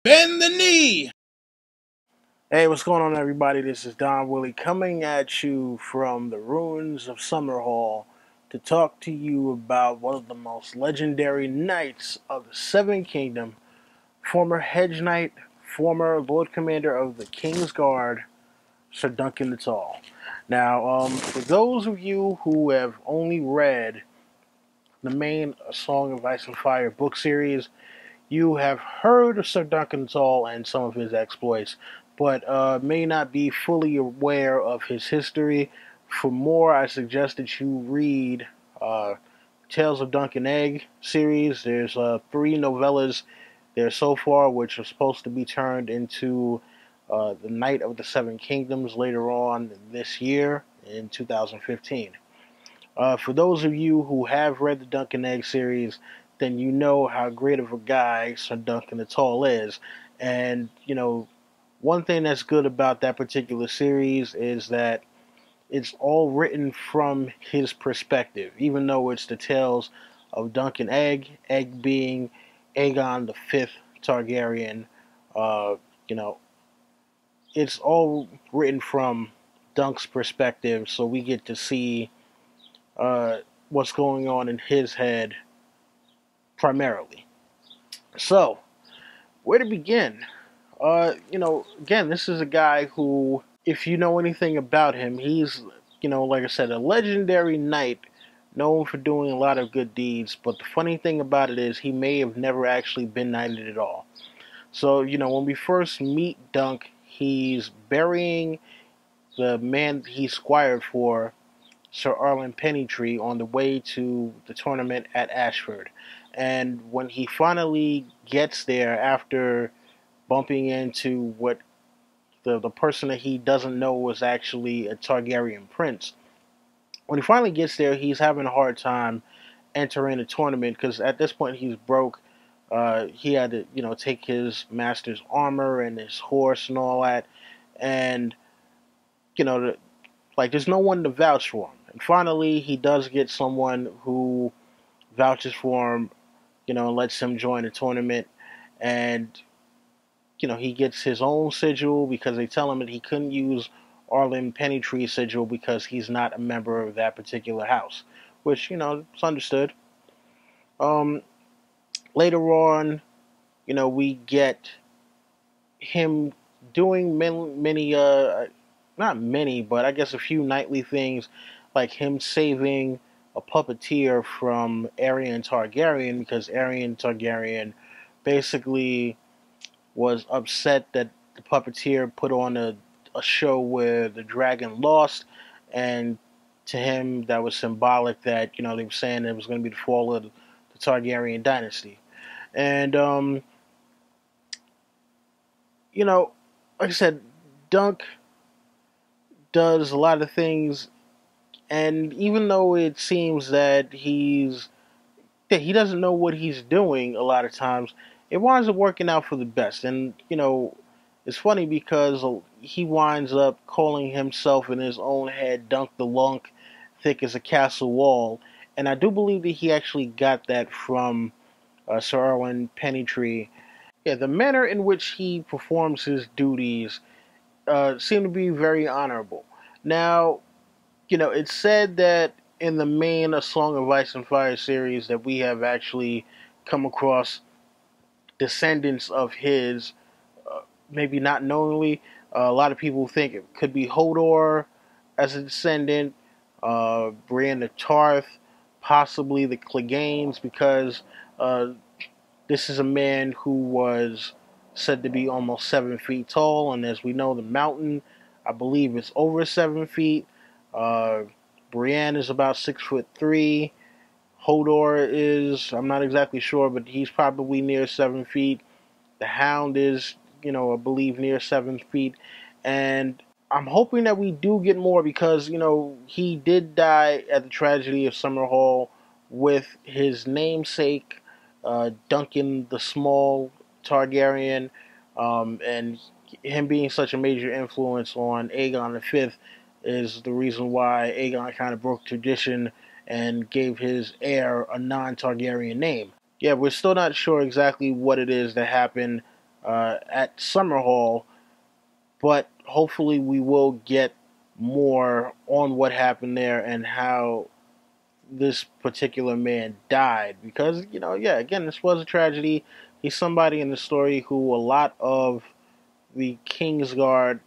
Bend the knee! Hey, what's going on, everybody? This is Don Willie coming at you from the ruins of Summerhall to talk to you about one of the most legendary knights of the Seven Kingdom, former Hedge Knight, former Lord Commander of the King's Guard, Ser Duncan The Tall. Now, for those of you who have only read the main A Song of Ice and Fire book series, you have heard of Ser Duncan The Tall and some of his exploits, but may not be fully aware of his history. For more, I suggest that you read Tales of Dunk and Egg series. There's 3 novellas there so far, which are supposed to be turned into The Knight of the Seven Kingdoms later on this year in 2015. For those of you who have read the Dunk and Egg series, then you know how great of a guy Ser Duncan The Tall is. And, one thing that's good about that particular series is that it's all written from his perspective, even though it's the tales of Dunk and Egg, Egg being Aegon the Fifth Targaryen. Uh, you know, it's all written from Dunk's perspective, so we get to see what's going on in his head primarily. So, where to begin? Again, this is a guy who, if you know anything about him, he's, like I said, a legendary knight known for doing a lot of good deeds. But the funny thing about it is he may have never actually been knighted at all. So, when we first meet Dunk, he's burying the man he squired for, Sir Arlen Pennytree, on the way to the tournament at Ashford. And when he finally gets there after bumping into what the person that he doesn't know was actually a Targaryen prince, when he finally gets there, he's having a hard time entering the tournament because at this point he's broke. He had to, take his master's armor and his horse and all that, and there's no one to vouch for him. And finally, he does get someone who vouches for him, and lets him join the tournament. And, he gets his own sigil because they tell him that he couldn't use Arlen Pennytree's sigil because he's not a member of that particular house, which, it's understood. Um, Later on, we get him doing many not many, but I guess a few nightly things, like him saving a puppeteer from Aerion Targaryen because Aerion Targaryen basically was upset that the puppeteer put on a show where the dragon lost, and to him that was symbolic that, they were saying it was going to be the fall of the Targaryen dynasty. And, like I said, Dunk does a lot of things, and even though it seems that he doesn't know what he's doing a lot of times, it winds up working out for the best. And it's funny because he winds up calling himself in his own head Dunk the Lunk, thick as a castle wall, and I do believe that he actually got that from Sir Arlen Pennytree. Yeah, the manner in which he performs his duties seem to be very honorable. Now, it's said that in the main A Song of Ice and Fire series that we have actually come across descendants of his, maybe not knowingly. A lot of people think it could be Hodor as a descendant, Brienne of Tarth, possibly the Cleganes, because this is a man who was said to be almost 7 feet tall, and as we know, the mountain, I believe, is over 7 feet. Brienne is about 6'3". Hodor is, I'm not exactly sure, but he's probably near 7 feet. The Hound is, I believe near 7 feet. And I'm hoping that we do get more because, he did die at the tragedy of Summerhall with his namesake, Duncan the Small Targaryen, and him being such a major influence on Aegon the Fifth is the reason why Aegon kind of broke tradition and gave his heir a non-Targaryen name. Yeah, we're still not sure exactly what it is that happened at Summerhall, but hopefully we will get more on what happened there and how this particular man died. Because, yeah, again, this was a tragedy. He's somebody in the story who a lot of the Kingsguard,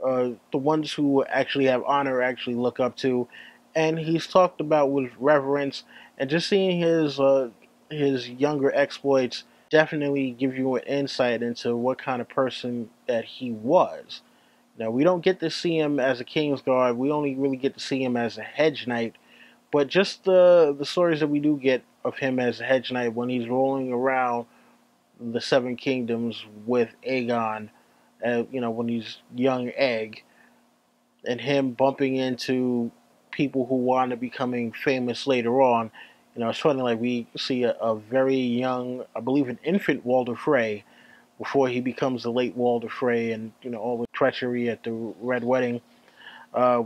the ones who actually have honor, actually look up to, and he's talked about with reverence. And just seeing his younger exploits definitely give you an insight into what kind of person that he was. Now, we don't get to see him as a Kingsguard. We only really get to see him as a hedge knight. But just the stories that we do get of him as a hedge knight when he's rolling around the Seven Kingdoms with Aegon, when he's young Egg, and him bumping into people who wind up becoming famous later on. It's funny, like we see a very young, I believe an infant Walder Frey, before he becomes the late Walder Frey and, all the treachery at the Red Wedding.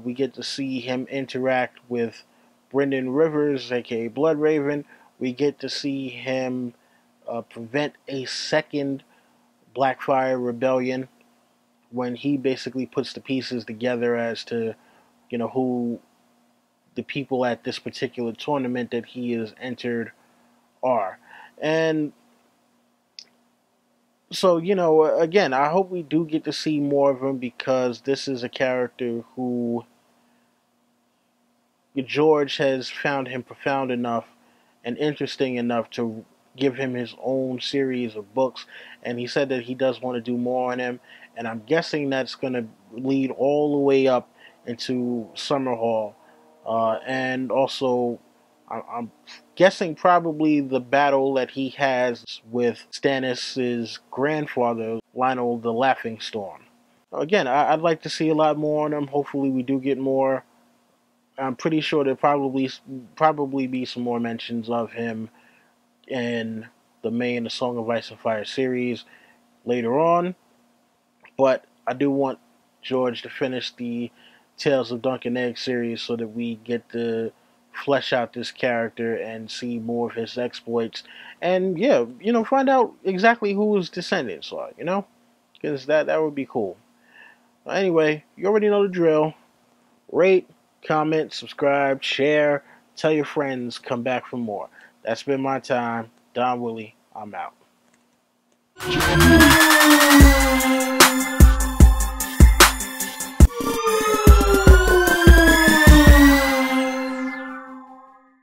We get to see him interact with Brynden Rivers, aka Bloodraven. We get to see him prevent a second Blackfire rebellion when he basically puts the pieces together as to, who the people at this particular tournament that he has entered are. And so, again, I hope we do get to see more of him, because this is a character who George has found him profound enough and interesting enough to give him his own series of books. And he said that he does want to do more on him. And I'm guessing that's going to lead all the way up into Summerhall. And also, I'm guessing probably the battle that he has with Stannis' grandfather, Lionel the Laughing Storm. Again, I'd like to see a lot more on him. Hopefully we do get more. I'm pretty sure there'll probably be some more mentions of him in the main The Song of Ice and Fire series later on. But I do want George to finish the Tales of Duncan Egg series so that we get to flesh out this character and see more of his exploits. And yeah, find out exactly who his descendants are, because that would be cool. Anyway, you already know the drill. Rate, comment, subscribe, share, tell your friends, come back for more. That's been my time. Don Willie, I'm out.